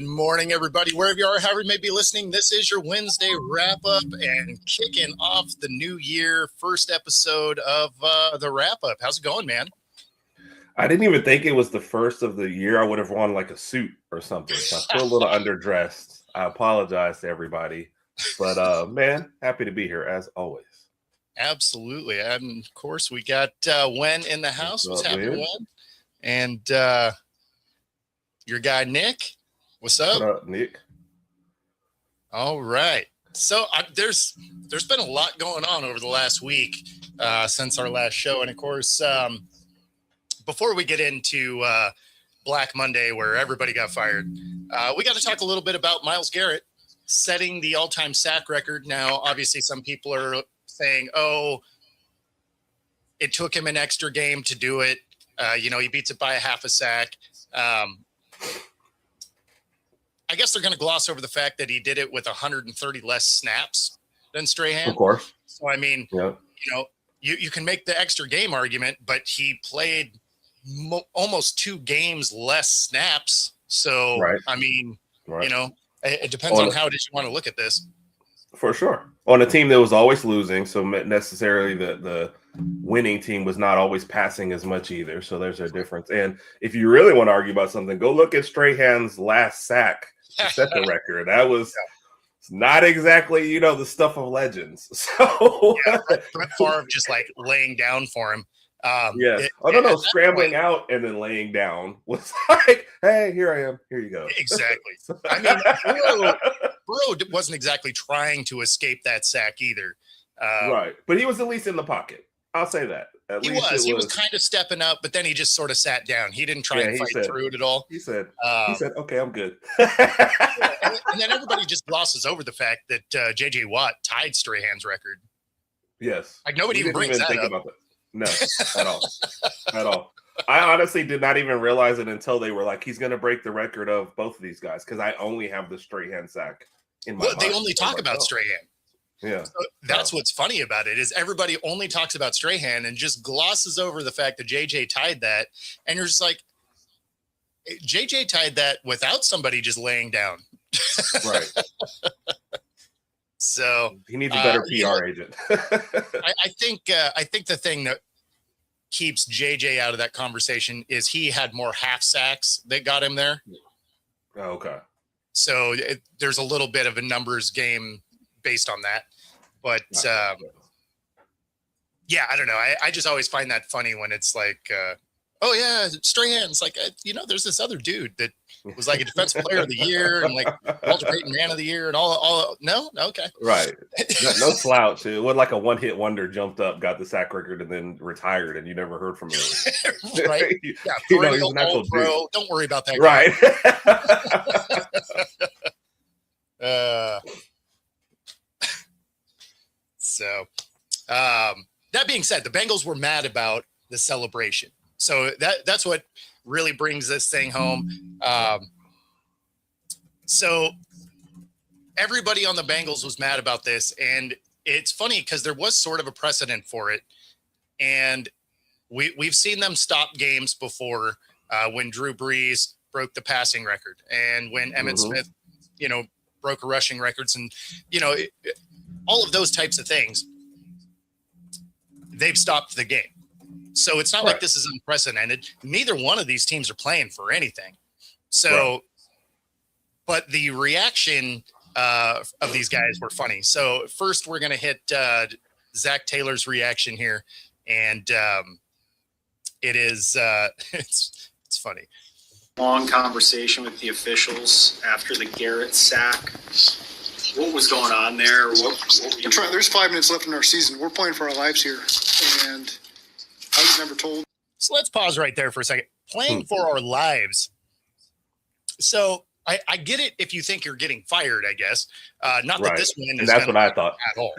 Good morning, everybody. Wherever you are, however you may be listening, this is your Wednesday wrap-up and kicking off the new year, first episode of the wrap-up. How's it going, man? I didn't even think it was the first of the year. I would have worn like a suit or something. So I feel a little underdressed. I apologize to everybody. But, man, happy to be here as always. Absolutely. And, of course, we got Wen in the house. What's happening, Wen? And your guy, Nick. What's up? What up, Nick? All right. So there's been a lot going on over the last week since our last show. And, of course, before we get into Black Monday where everybody got fired, we got to talk a little bit about Myles Garrett setting the all-time sack record. Now, obviously, some people are saying, oh, it took him an extra game to do it. He beats it by a half a sack. I guess they're going to gloss over the fact that he did it with 130 less snaps than Strahan. Of course. So, I mean, yep. You can make the extra game argument, but he played almost 2 games less snaps. So, right. I mean, right. It depends on how did you want to look at this. For sure. On a team that was always losing, so necessarily the winning team was not always passing as much either. So there's a difference. And if you really want to argue about something, go look at Strahan's last sack to set the record. That was not exactly, the stuff of legends. So Brett Favre just like laying down for him. Scrambling out and then laying down was like, hey, here I am. Here you go. Exactly. I mean, Burrow wasn't exactly trying to escape that sack either. Right. But he was at least in the pocket. I'll say that. He was kind of stepping up, but then he just sort of sat down. He didn't try and fight through it at all. He said, okay, I'm good. and then everybody just glosses over the fact that J.J. Watt tied Strahan's record. Yes. Like nobody even brings that up. About that. No, at all. At all. I honestly did not even realize it until they were like, he's going to break the record of both of these guys because I only have the Strahan sack in my mind. They only talk about Strahan. Yeah. So that's what's funny about it is everybody only talks about Strahan and just glosses over the fact that JJ tied that. And you're just like, JJ tied that without somebody just laying down. Right. So he needs a better PR agent. I think the thing that keeps JJ out of that conversation is he had more half sacks that got him there. Oh, okay. So there's a little bit of a numbers game based on that. But I don't know. I just always find that funny when it's like, oh yeah, Strahan's like, there's this other dude that was like a defensive player of the year and like Walter Payton man of the year and all. No, okay, right. No slouch. It wasn't like a one-hit wonder jumped up, got the sack record, and then retired, and you never heard from him. Right? Yeah, he's an actual pro. Don't worry about that. Right. So, that being said, the Bengals were mad about the celebration. So that's what really brings this thing home. So everybody on the Bengals was mad about this. And it's funny because there was sort of a precedent for it. And we've seen them stop games before when Drew Brees broke the passing record and when Emmitt Smith, broke a rushing records and, all of those types of things. They've stopped the game. So it's not like this is unprecedented. Neither one of these teams are playing for anything. So, but the reaction of these guys were funny. So first we're going to hit Zach Taylor's reaction here. And it is, it's funny. Long conversation with the officials after the Garrett sack. What was going on there? There's 5 minutes left in our season. We're playing for our lives here. And I was never told. So let's pause right there for a second. Playing for our lives. So I get it if you think you're getting fired, I guess. Not that this win is. That's what I thought. At all.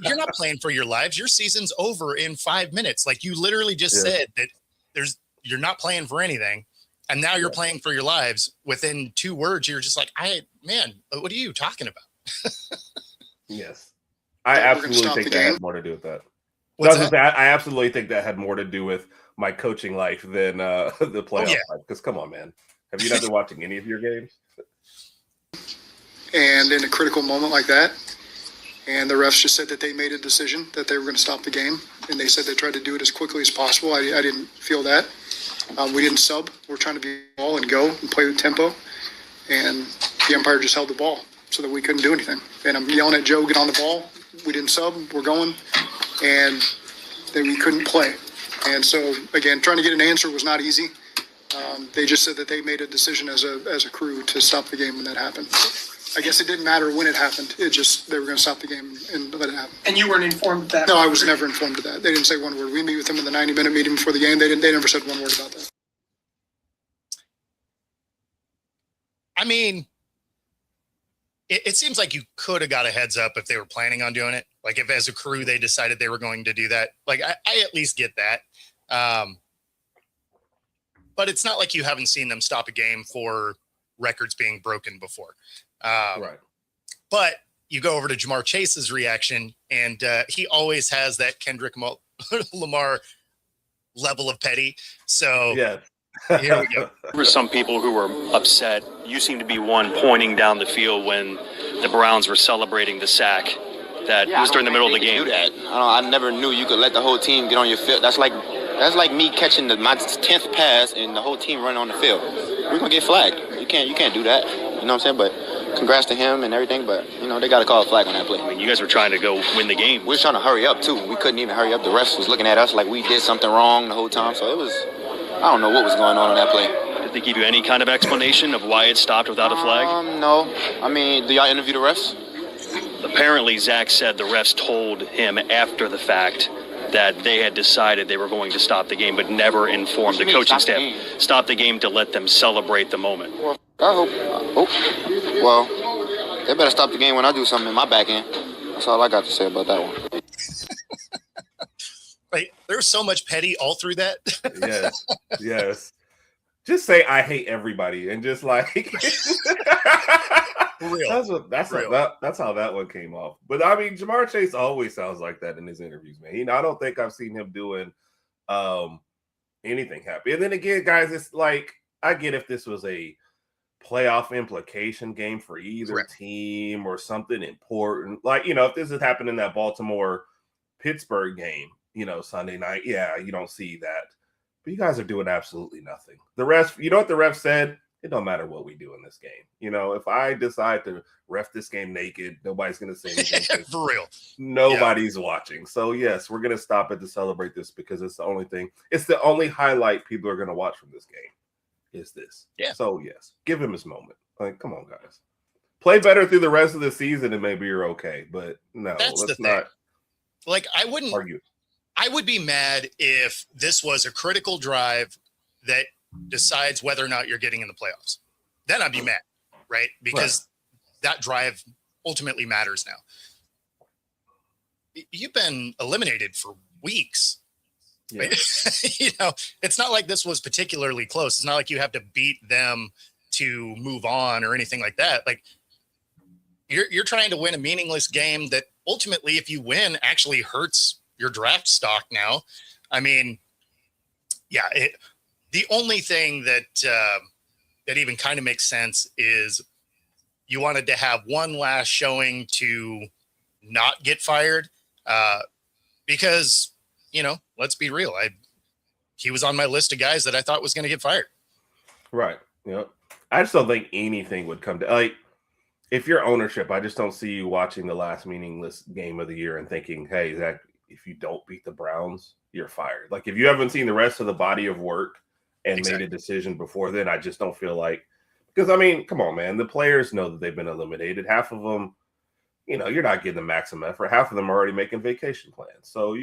You're not playing for your lives. Your season's over in 5 minutes. Like you literally just said that you're not playing for anything. And now you're playing for your lives. Within 2 words, you're just like, what are you talking about? Yes. I absolutely think that has more to do with that. I absolutely think that had more to do with my coaching life than the playoff life. Because come on, man. Have you not been watching any of your games? And in a critical moment like that, and the refs just said that they made a decision that they were going to stop the game, and they said they tried to do it as quickly as possible. I didn't feel that. We didn't sub. We're trying to be ball and go and play with tempo, and the umpire just held the ball so that we couldn't do anything. And I'm yelling at Joe, get on the ball. We didn't sub. We're going, and then we couldn't play. And so, again, trying to get an answer was not easy. They just said that they made a decision as a crew to stop the game when that happened. I guess it didn't matter when it happened. It just, they were going to stop the game and let it happen. And you weren't informed of that? No, I was never informed of that. They didn't say one word. We meet with them in the 90-minute meeting before the game. They never said one word about that. I mean, it seems like you could have got a heads up if they were planning on doing it. Like if as a crew, they decided they were going to do that. Like I at least get that. But it's not like you haven't seen them stop a game for records being broken before. Right. But you go over to Jamar Chase's reaction, and he always has that Kendrick Lamar level of petty. So yeah. Here we go. There were some people who were upset. You seem to be one pointing down the field when the Browns were celebrating the sack. That was during the middle of the game. Do that. I never knew you could let the whole team get on your field. That's like me catching my 10th pass and the whole team running on the field. We're gonna get flagged. You can't do that. You know what I'm saying? But congrats to him and everything. But they got to call a flag on that play. I mean, you guys were trying to go win the game. We were trying to hurry up too. We couldn't even hurry up. The refs was looking at us like we did something wrong the whole time. So it was. I don't know what was going on that play. Did they give you any kind of explanation of why it stopped without a flag? No. I mean, do y'all interview the refs? Apparently, Zach said the refs told him after the fact that they had decided they were going to stop the game, but never informed the coaching staff. Stop the game to let them celebrate the moment. Well, I hope. Well, they better stop the game when I do something in my back end. That's all I got to say about that one. Like, there's so much petty all through that. Yes. Just say I hate everybody and just like Real. That's how that one came off. But I mean, Jamar Chase always sounds like that in his interviews, man. I don't think I've seen him doing anything happy. And then again, guys, it's like I get if this was a playoff implication game for either team or something important. Like, if this had happened in that Baltimore-Pittsburgh game, Sunday night, you don't see that. But you guys are doing absolutely nothing. The ref, you know what the ref said? It don't matter what we do in this game. If I decide to ref this game naked, nobody's going to say anything. For real. Nobody's watching. So, yes, we're going to stop it to celebrate this because it's the only thing. It's the only highlight people are going to watch from this game is this. Yeah. So, yes, give him his moment. Like, come on, guys. Play better through the rest of the season and maybe you're okay. But, no, let's not like, I wouldn't argue. I would be mad if this was a critical drive that decides whether or not you're getting in the playoffs. Then I'd be mad, right? Because that drive ultimately matters now. You've been eliminated for weeks. Yeah. It's not like this was particularly close. It's not like you have to beat them to move on or anything like that. Like you're trying to win a meaningless game that ultimately, if you win, actually hurts your draft stock now. I mean, the only thing that even kind of makes sense is you wanted to have one last showing to not get fired because, let's be real. He was on my list of guys that I thought was going to get fired. Right. Yep. I just don't think anything would come to like if you're ownership, I just don't see you watching the last meaningless game of the year and thinking, hey, Zach, if you don't beat the Browns, you're fired. Like if you haven't seen the rest of the body of work and made a decision before then, I just don't feel like because I mean, come on, man. The players know that they've been eliminated. Half of them, you're not getting the maximum effort. Half of them are already making vacation plans. So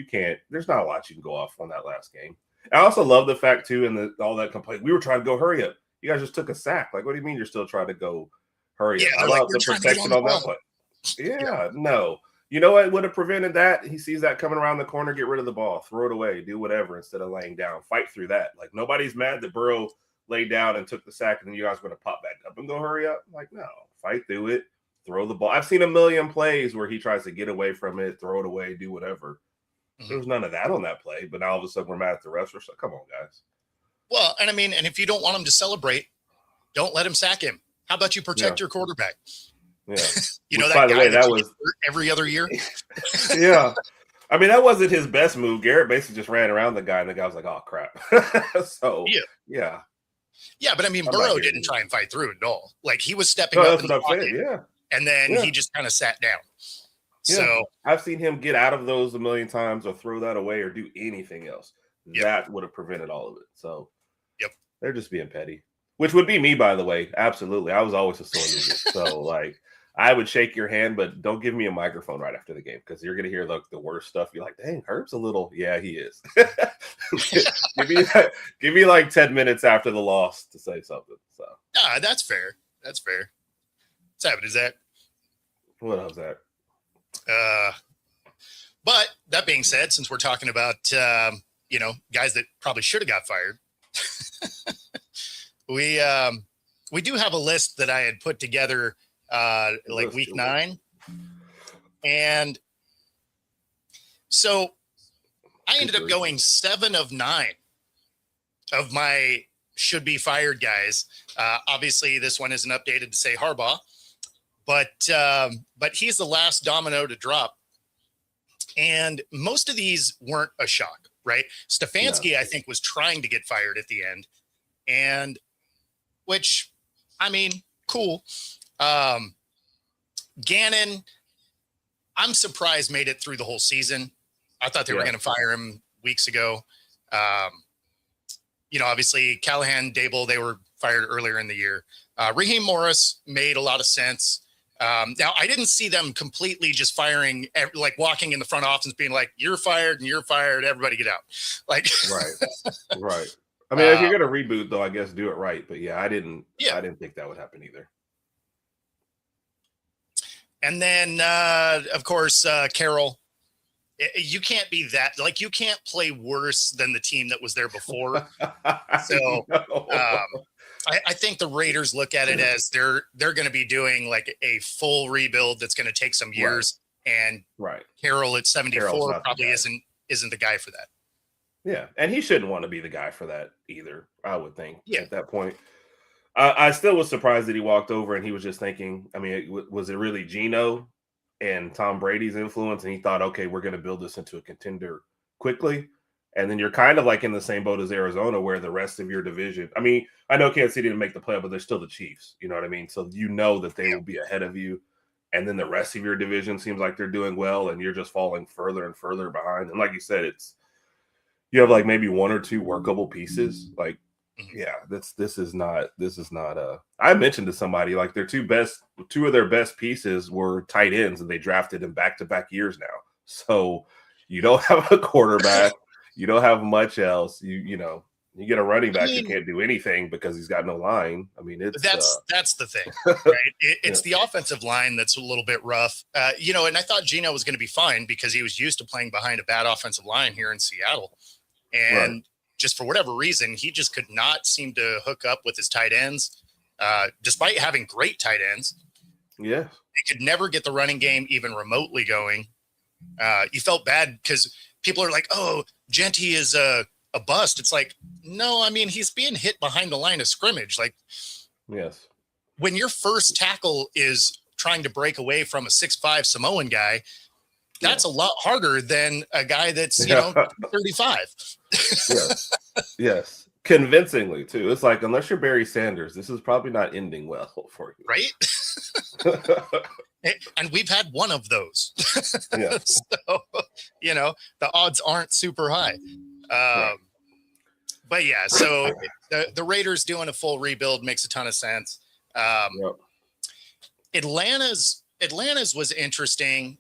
there's not a lot you can go off on that last game. I also love the fact too, and all that complaint. We were trying to go hurry up. You guys just took a sack. Like, what do you mean you're still trying to go hurry up? I love the protection on that play. No. You know what would have prevented that? He sees that coming around the corner, get rid of the ball, throw it away, do whatever instead of laying down. Fight through that. Like, nobody's mad that Burrow laid down and took the sack, and then you guys are going to pop back up and go hurry up. Like, no. Fight through it. Throw the ball. I've seen a million plays where he tries to get away from it, throw it away, do whatever. Mm-hmm. There was none of that on that play, but now all of a sudden we're mad at the refs. We're like, come on, guys. Well, and I mean, and if you don't want them to celebrate, Don't let him sack him. How about you protect your quarterback? Yeah. You know, Which, that by the guy way, that that you was get hurt every other year. yeah. I mean, that wasn't his best move. Garrett basically just ran around the guy, and the guy was like, "Oh crap!" So yeah, but I mean, I'm Burrow didn't try and fight through it at all. Like, he was stepping no, up that's in what the I'm pocket, saying. and then Yeah. he just kind of sat down. Yeah. So I've seen him get out of those a million times, or throw that away, or do anything else. That would have prevented all of it. So they're just being petty, which would be me, by the way. Absolutely, I was always a sore loser. So like, I would shake your hand, but don't give me a microphone right after the game, because you're gonna hear the worst stuff. You're like, dang, Herb's a little, yeah, he is. give me like 10 minutes after the loss to say something. So that's fair. That's fair. What's happening, Zach? What else that? But that being said, since we're talking about guys that probably should have got fired, we do have a list that I had put together like week 9, and so I ended up going 7 of 9 of my should be fired guys. Obviously, this one isn't updated to say Harbaugh, but he's the last domino to drop. And most of these weren't a shock, right? Stefanski, I think, was trying to get fired at the end, and which, I mean, cool. Gannon, I'm surprised made it through the whole season. I thought they were going to fire him weeks ago. Obviously Callahan, Dable, they were fired earlier in the year. Raheem Morris made a lot of sense. Now, I didn't see them completely just firing, like walking in the front office being like, you're fired and you're fired, everybody get out. Like, right. I mean, if you're going to reboot, though, I guess do it right. But I didn't think that would happen either. And then, of course, Carroll, you can't be that, like, you can't play worse than the team that was there before. So, I think the Raiders look at it as they're going to be doing like a full rebuild that's going to take some years, and Carroll at 74 probably isn't the guy for that. Yeah, and he shouldn't want to be the guy for that either, I would think. At that point, I still was surprised that he walked over and he was just thinking, I mean, was it really Geno and Tom Brady's influence? And he thought, okay, we're going to build this into a contender quickly. And then you're kind of like in the same boat as Arizona, where the rest of your division, I mean, I know Kansas City didn't make the playoff, but they're still the Chiefs. You know what I mean? So you know that they will be ahead of you. And then the rest of your division seems like they're doing well, and you're just falling further and further behind. And like you said, you have like maybe 1 or 2 workable pieces. Like, this is not I mentioned to somebody, like, their 2 of their best pieces were tight ends, and they drafted in back-to-back years now. So you don't have a quarterback. You don't have much else. You get a running back who can't do anything because he's got no line. I mean, that's the thing, right? It's the offensive line that's a little bit rough. And I thought Geno was going to be fine because he was used to playing behind a bad offensive line here in Seattle. And just for whatever reason, he just could not seem to hook up with his tight ends, despite having great tight ends. Yeah. He could never get the running game even remotely going. You felt bad because people are like, oh, Genty is a bust. It's like, no, I mean, he's being hit behind the line of scrimmage. Like, yes, when your first tackle is trying to break away from a 6'5" Samoan guy, that's a lot harder than a guy that's 35. Yes, convincingly too. It's like, unless you're Barry Sanders, this is probably not ending well for you, right? And we've had one of those. So, the odds aren't super high. But so the Raiders doing a full rebuild makes a ton of sense. Atlanta's was interesting.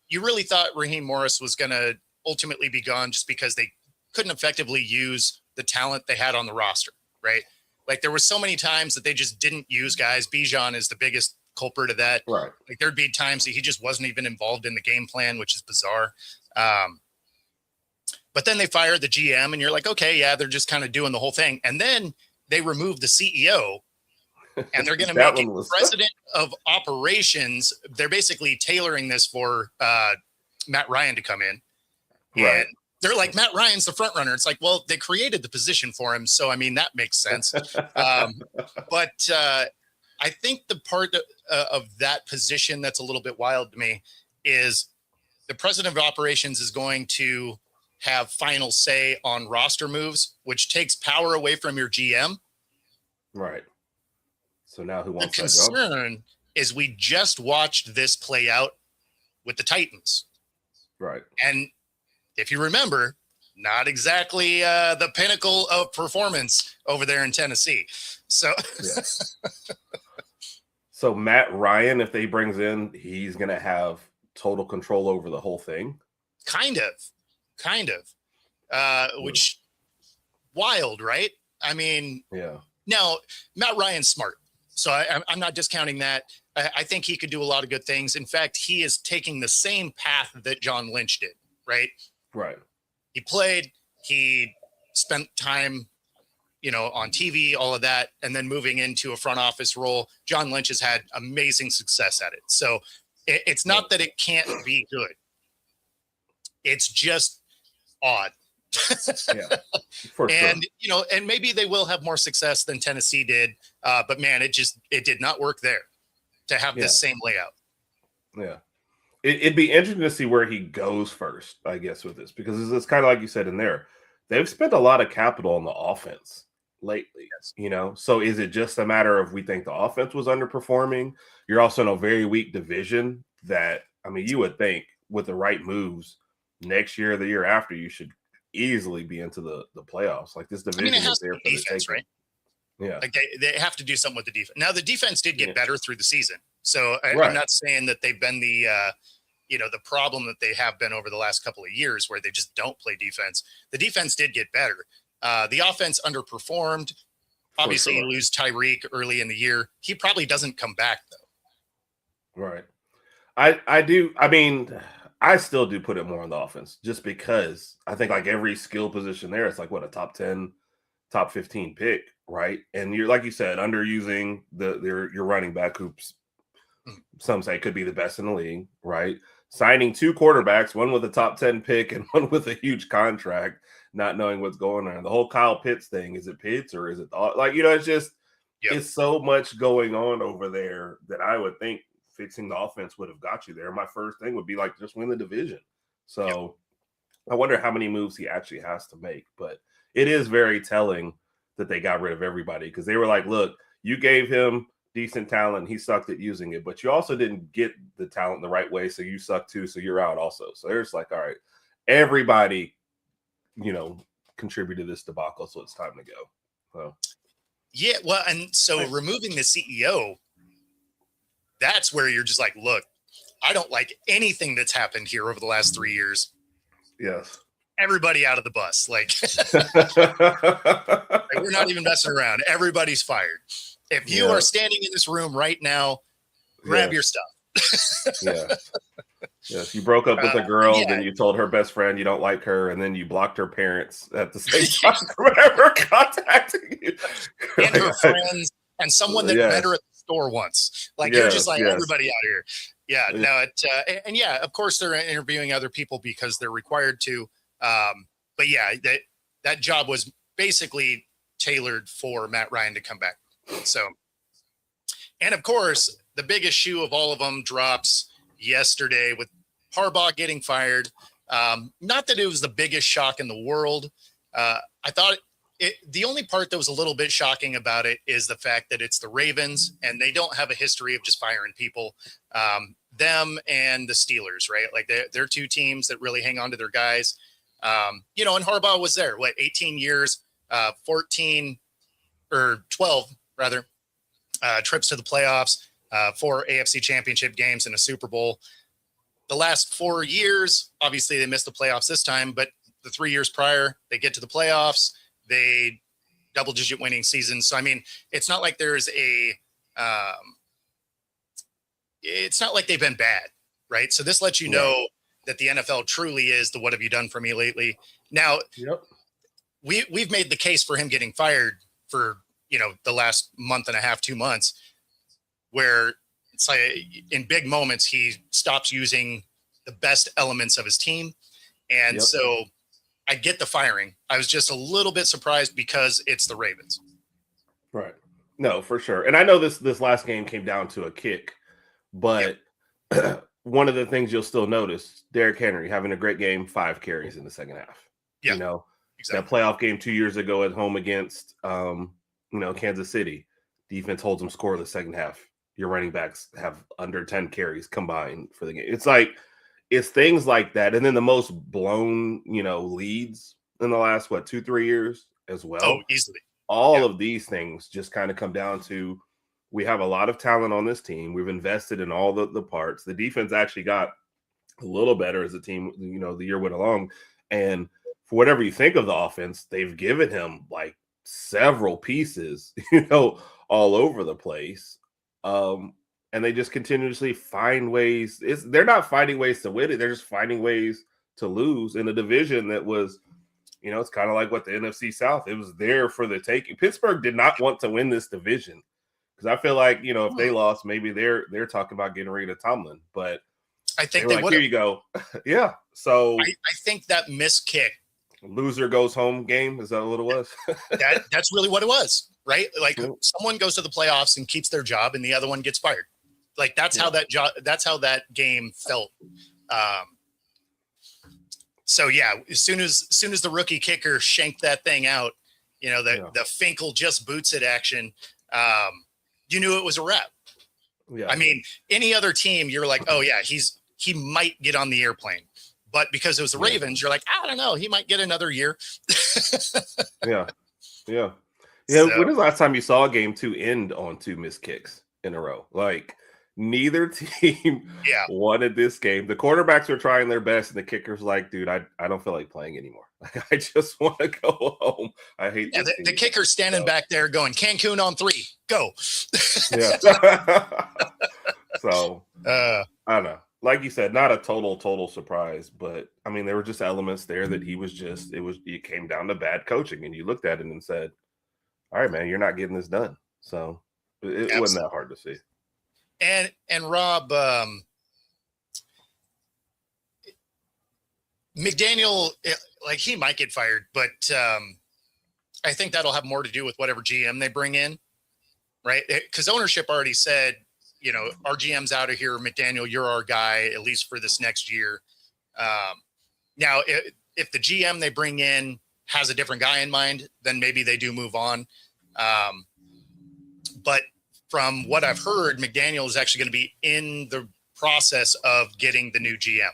You really thought Raheem Morris was going to ultimately be gone just because they couldn't effectively use the talent they had on the roster, right? Like, there were so many times that they just didn't use guys. Bijan is the biggest culprit of that. Right. Like, there'd be times that he just wasn't even involved in the game plan, which is bizarre. But then they fired the GM, and you're like, okay, they're just kind of doing the whole thing. And then they removed the CEO, and they're going to make a president of operations. They're basically tailoring this for Matt Ryan to come in. And they're like, Matt Ryan's the front runner. It's like, well, they created the position for him. So, I mean, that makes sense. But I think the part of that position that's a little bit wild to me is the president of operations is going to have final say on roster moves, which takes power away from your GM. Right. So now who wants the that job? concern is we just watched this play out with the Titans. Right. And if you remember, not exactly the pinnacle of performance over there in Tennessee. So, So Matt Ryan, if they brings in, he's going to have total control over the whole thing. kind of, which wild, right? I mean, Yeah. now Matt Ryan's smart. So I'm not discounting that. I think he could do a lot of good things. In fact, he is taking the same path that John Lynch did, right? Right. He played, he spent time, on TV, all of that, and then moving into a front office role. John Lynch has had amazing success at it. So it's not that it can't be good. It's just odd. Yeah. For And, sure. And maybe they will have more success than Tennessee did. But man, it did not work there to have this same layout. Yeah. It'd be interesting to see where he goes first, I guess, with this, because it's kind of like you said in there. They've spent a lot of capital on the offense lately, So is it just a matter of we think the offense was underperforming? You're also in a very weak division that, I mean, you would think with the right moves next year, the year after, you should easily be into the playoffs. Like this division is there for the defense, right? Yeah. Like they have to do something with the defense. Now the defense did get better through the season. So Right. I'm not saying that they've been the problem that they have been over the last couple of years where they just don't play defense. The defense did get better. The offense underperformed. Obviously, you lose Tyreek early in the year. He probably doesn't come back though. Right. I do. I mean, I still do put it more on the offense just because I think like every skill position there, it's like what a top 10, top 15 pick, right? And you're like you said, underusing your running back hoops. Some say could be the best in the league, right? Signing two quarterbacks, one with a top 10 pick and one with a huge contract, not knowing what's going on. The whole Kyle Pitts thing, is it Pitts or is it it's just it's so much going on over there that I would think fixing the offense would have got you there. My first thing would be like just win the division. So I wonder how many moves he actually has to make, but it is very telling that they got rid of everybody because they were like, look, you gave him decent talent. He sucked at using it, but you also didn't get the talent the right way. So you suck too. So you're out also. So there's like, all right, everybody, contributed to this debacle. So it's time to go. So. Yeah. Well, and so removing the CEO, that's where you're just like, look, I don't like anything that's happened here over the last 3 years. Yes. Everybody out of the bus. Like we're not even messing around. Everybody's fired. If you are standing in this room right now, grab your stuff. Yes. You broke up with a girl, then you told her best friend you don't like her, and then you blocked her parents at the same time from ever contacting you. And her friends and someone that met her at the store once. Like you're just like everybody out here. Yeah. No, and of course they're interviewing other people because they're required to. But yeah, that job was basically tailored for Matt Ryan to come back. So, and of course, the biggest shoe of all of them drops yesterday with Harbaugh getting fired. Not that it was the biggest shock in the world. I thought the only part that was a little bit shocking about it is the fact that it's the Ravens and they don't have a history of just firing people. Them and the Steelers, right? Like they're two teams that really hang on to their guys. And Harbaugh was there, 18 years, 14 or 12 rather, trips to the playoffs, 4 AFC championship games and a Super Bowl. The last 4 years, obviously they missed the playoffs this time, but the 3 years prior, they get to the playoffs, they double-digit winning seasons. So, I mean, it's not like there's it's not like they've been bad, right? So this lets you know that the NFL truly is the what have you done for me lately. Now, we've made the case for him getting fired for, the last month and a half, 2 months, where it's like in big moments, he stops using the best elements of his team. And so I get the firing. I was just a little bit surprised because it's the Ravens. Right. No, for sure. And I know this last game came down to a kick, but one of the things you'll still notice, Derrick Henry having a great game, 5 carries in the second half. Yeah, you know, exactly. that playoff game 2 years ago at home against Kansas City, defense holds them scoreless second half. Your running backs have under 10 carries combined for the game. It's things like that. And then the most blown, leads in the last 2-3 years as well. Oh, easily. All of these things just kind of come down to, we have a lot of talent on this team. We've invested in all the parts. The defense actually got a little better as a team, the year went along. And for whatever you think of the offense, they've given him like several pieces, all over the place. And they just continuously find ways. They're not finding ways to win it. They're just finding ways to lose in a division that was, it's kind of like what the NFC South, it was there for the taking. Pittsburgh did not want to win this division because I feel like, if they lost, maybe they're talking about getting rid of Tomlin. But I think they would. Here you go. Yeah. So I think that missed kick. Loser goes home game. Is that what it was? That's really what it was, right? Like someone goes to the playoffs and keeps their job and the other one gets fired. Like that's how that game felt. So yeah, as soon as the rookie kicker shanked that thing out, the Finkel just boots it action, you knew it was a wrap. Yeah. I mean, any other team, you're like, oh yeah, he might get on the airplane. But because it was the Ravens, you're like, I don't know, he might get another year. Yeah. So, when was the last time you saw a game 2 end on 2 missed kicks in a row? Like, neither team wanted this game. The quarterbacks were trying their best, and the kicker's like, dude, I don't feel like playing anymore. Like, I just want to go home. I hate this the kicker's standing back there going, Cancun on 3, go. So, I don't know. Like you said, not a total surprise, but I mean, there were just elements there that it came down to bad coaching, and you looked at it and said, all right, man, you're not getting this done. So it wasn't that hard to see. And Rob, McDaniel, like he might get fired, but I think that'll have more to do with whatever GM they bring in, right? Because ownership already said, our GM's out of here. McDaniel, you're our guy, at least for this next year. Now, if the GM they bring in has a different guy in mind, then maybe they do move on. But from what I've heard, McDaniel is actually going to be in the process of getting the new GM.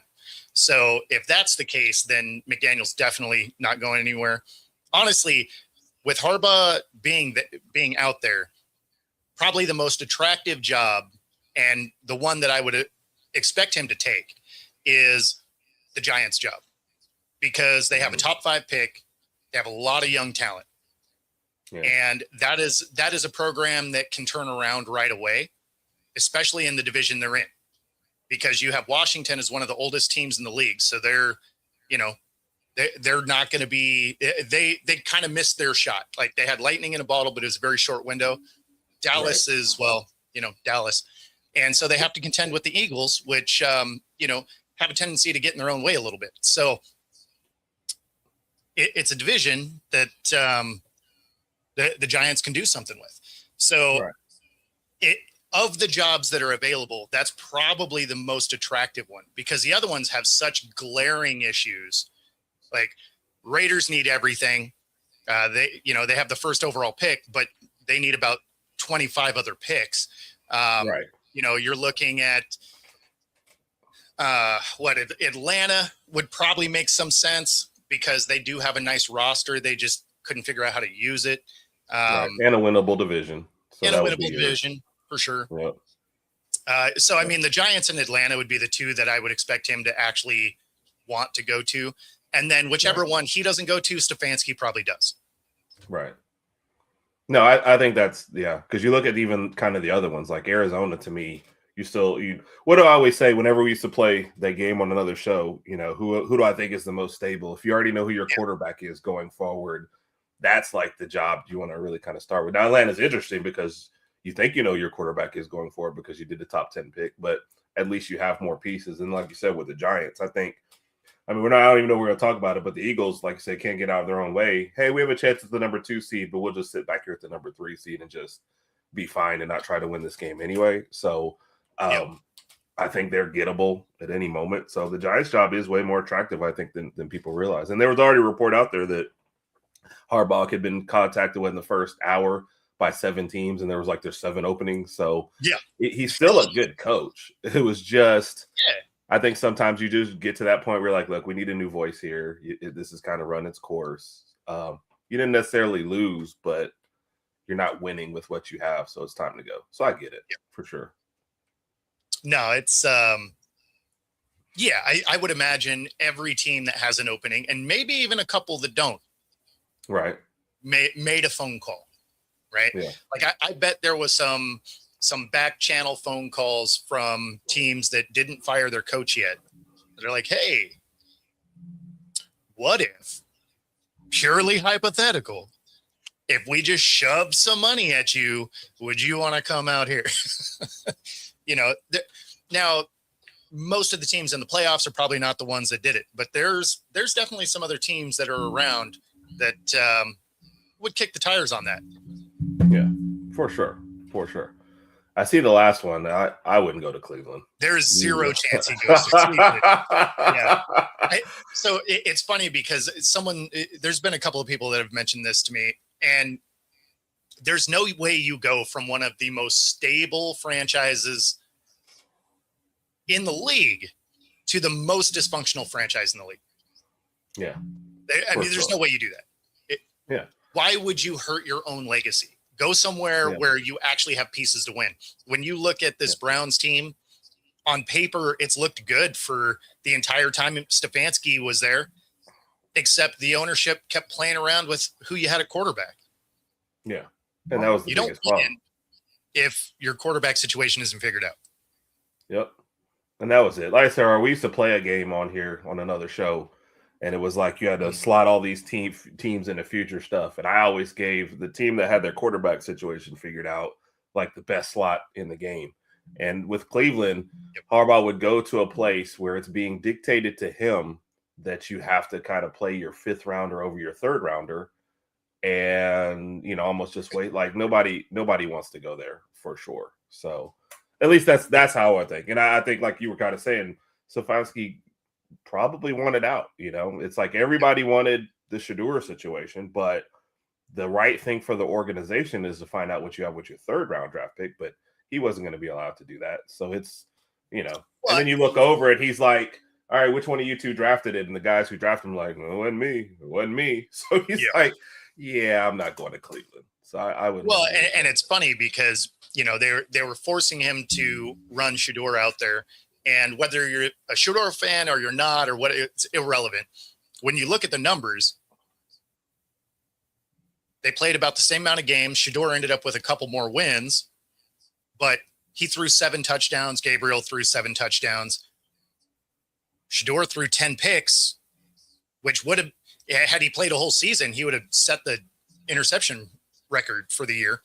So if that's the case, then McDaniel's definitely not going anywhere. Honestly, with Harbaugh being out there, probably the most attractive job and the one that I would expect him to take is the Giants job, because they have a top 5 pick. They have a lot of young talent. Yeah. And that is a program that can turn around right away, especially in the division they're in, because you have Washington as one of the oldest teams in the league. So they're not going to be, they kind of missed their shot. Like they had lightning in a bottle, but it was a very short window. Dallas is, Dallas. And so they have to contend with the Eagles, which, have a tendency to get in their own way a little bit. So it's a division that the Giants can do something with. So of the jobs that are available, that's probably the most attractive one, because the other ones have such glaring issues. Like Raiders need everything. They have the first overall pick, but they need about 25 other picks. You're looking at Atlanta would probably make some sense because they do have a nice roster. They just couldn't figure out how to use it. And a winnable division. For sure. Yep. I mean, the Giants and Atlanta would be the two that I would expect him to actually want to go to. And then whichever one he doesn't go to, Stefanski probably does. Right. No, I think that's, because you look at even kind of the other ones, like Arizona, to me, what do I always say whenever we used to play that game on another show, who do I think is the most stable? If you already know who your quarterback is going forward, that's like the job you want to really kind of start with. Now, Atlanta's interesting because you think your quarterback is going forward because you did the top 10 pick, but at least you have more pieces. And like you said, with the Giants, I think I mean, I don't even know we're going to talk about it, but the Eagles, like I said, can't get out of their own way. Hey, we have a chance at the number 2 seed, but we'll just sit back here at the number 3 seed and just be fine and not try to win this game anyway. So I think they're gettable at any moment. So the Giants' job is way more attractive, I think, than people realize. And there was already a report out there that Harbaugh had been contacted in the first hour by 7 teams, and there was like there's 7 openings. So he's still a good coach. It was just I think sometimes you just get to that point where you're like, look, we need a new voice here. This has kind of run its course. You didn't necessarily lose, but you're not winning with what you have, so it's time to go. So I get it for sure. No, it's I would imagine every team that has an opening, and maybe even a couple that don't, right, made a phone call, right? Yeah. Like I bet there was some back channel phone calls from teams that didn't fire their coach yet. They're like, hey, what if, purely hypothetical, if we just shove some money at you, would you want to come out here? Now most of the teams in the playoffs are probably not the ones that did it, but there's definitely some other teams that are around that would kick the tires on that. Yeah, for sure. I see the last one. I wouldn't go to Cleveland. There's zero chance he goes to Cleveland. Yeah. So it's funny because there's been a couple of people that have mentioned this to me, and there's no way you go from one of the most stable franchises in the league to the most dysfunctional franchise in the league. Yeah. There's no way you do that. Why would you hurt your own legacy? Go somewhere where you actually have pieces to win. When you look at this Browns team, on paper, it's looked good for the entire time Stefanski was there, except the ownership kept playing around with who you had at quarterback. Yeah. And that was the biggest problem. If your quarterback situation isn't figured out. Yep. And that was it. Like I said, we used to play a game on here on another show, and it was like you had to slot all these teams into future stuff. And I always gave the team that had their quarterback situation figured out like the best slot in the game. And with Cleveland, Harbaugh would go to a place where it's being dictated to him that you have to kind of play your 5th rounder over your 3rd rounder, and almost just wait. Like nobody wants to go there for sure. So at least that's how I think. And I think, like you were kind of saying, Stefanski probably wanted out. It's like everybody wanted the Shedeur situation, but the right thing for the organization is to find out what you have with your 3rd round draft pick. But he wasn't going to be allowed to do that. So it's, and then you look over it, he's like, all right, which one of you 2 drafted it? And the guys who drafted him like, well, it wasn't me. So he's like, yeah, I'm not going to Cleveland. So I would. Well, and it's funny because, they were forcing him to run Shedeur out there. And whether you're a Shedeur fan or you're not, or what, it's irrelevant. When you look at the numbers, they played about the same amount of games. Shedeur ended up with a couple more wins, but he threw 7 touchdowns. Gabriel threw 7 touchdowns. Shedeur threw 10 picks, which would have, had he played a whole season, he would have set the interception record for the year.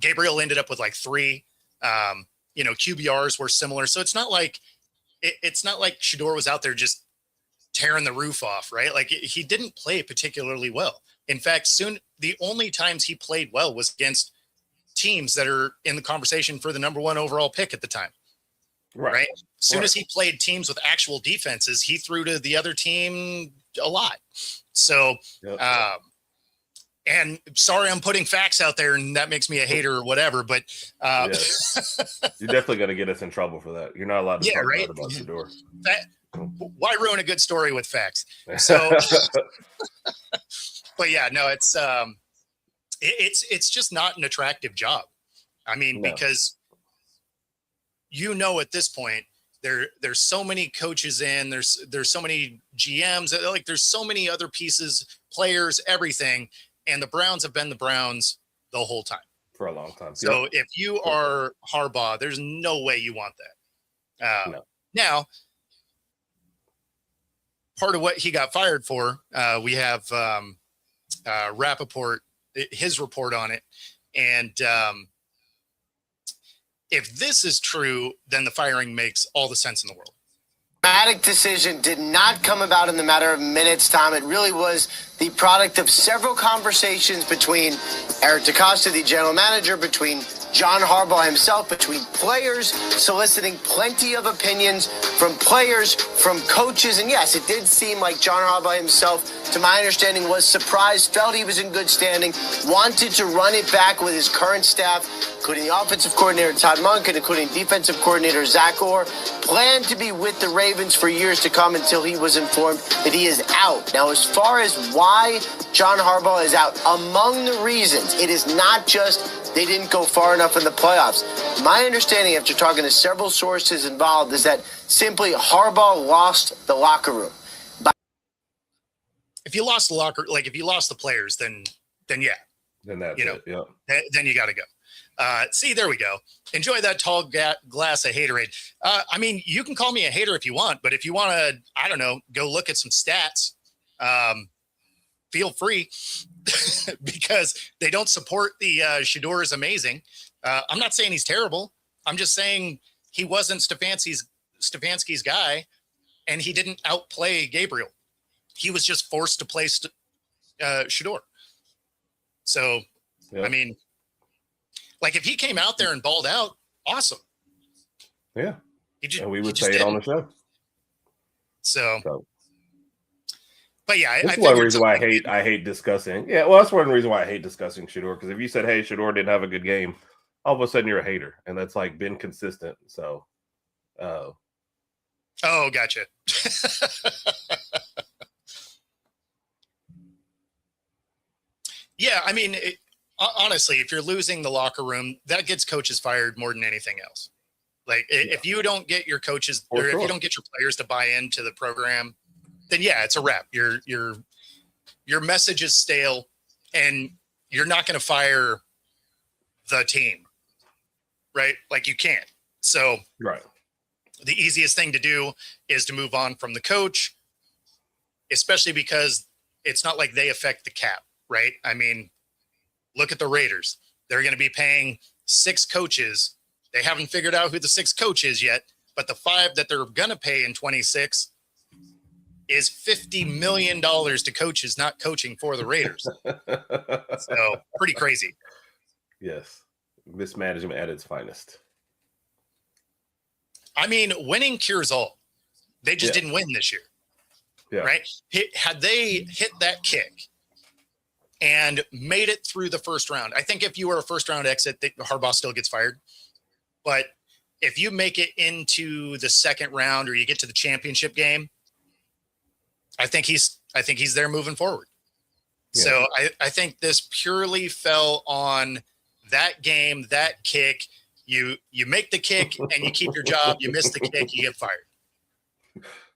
Gabriel ended up with like 3. QBRs were similar. So it's not like Shedeur was out there just tearing the roof off, right? Like he didn't play particularly well. In fact, the only times he played well was against teams that are in the conversation for the number 1 overall pick at the time. Right. Soon as he played teams with actual defenses, he threw to the other team a lot. So, and sorry, I'm putting facts out there and that makes me a hater or whatever, but you're definitely going to get us in trouble for that. You're not allowed to talk about Shedeur. Why ruin a good story with facts? So, but yeah, no, it's just not an attractive job. I mean, because at this point there's so many coaches in, there's so many GMs, like there's so many other pieces, players, everything. And the Browns have been the Browns the whole time. For a long time. So if you are Harbaugh, there's no way you want that. Now, part of what he got fired for, we have Rappaport, his report on it. And if this is true, then the firing makes all the sense in the world. dramatic decision did not come about in the matter of minutes, Tom. It really was the product of several conversations between Eric DeCosta, the general manager, between John Harbaugh himself, between players soliciting plenty of opinions from players, from coaches. And yes, it did seem like John Harbaugh himself, to my understanding, was surprised, felt he was in good standing, wanted to run it back with his current staff, including the offensive coordinator Todd Monken, including defensive coordinator Zach Orr, planned to be with the Ravens for years to come until he was informed that he is out. Now, as far as why John Harbaugh is out, among the reasons, it is not just they didn't go far enough in the playoffs. My understanding, after talking to several sources involved, is that simply Harbaugh lost the locker room. If you lost the locker, like if you lost the players, then yeah. Then that's you know, it. Yeah. Then you got to go. See, there we go. Enjoy that tall glass of haterade. I mean, you can call me a hater if you want, but if you want to, I don't know, go look at some stats, feel free because they don't support the Shedeur is amazing. I'm not saying he's terrible. I'm just saying he wasn't Stefanski's guy, and he didn't outplay Gabriel. He was just forced to play Shedeur. So, yeah. I mean, like if he came out there and balled out, awesome. Yeah. And we would say it on the show. So. But yeah, that's one reason why I hate discussing. Yeah, well, that's one reason why I hate discussing Shedeur, because if you said, "Hey, Shedeur didn't have a good game," all of a sudden you're a hater, and that's like been consistent. So, oh, gotcha. Yeah, I mean, honestly, if you're losing the locker room, that gets coaches fired more than anything else. Like, if you don't get your coaches, or if you don't get your players to buy into the program, then yeah, it's a wrap. Your message is stale, and you're not going to fire the team, right? Like you can't. So, right. The easiest thing to do is to move on from the coach, especially because it's not like they affect the cap, right? I mean, look at the Raiders. They're going to be paying 6 coaches. They haven't figured out who the 6th coach is yet, but the 5 that they're going to pay in 26 is $50 million to coaches not coaching for the Raiders. So pretty crazy. Yes. Mismanagement at its finest. I mean, winning cures all. They just didn't win this year. Yeah. Right? Had they hit that kick and made it through the first round, I think if you were a first round exit, Harbaugh still gets fired. But if you make it into the second round or you get to the championship game, I think he's there moving forward. Yeah. So I think this purely fell on that game, that kick. You make the kick and you keep your job. You miss the kick, you get fired.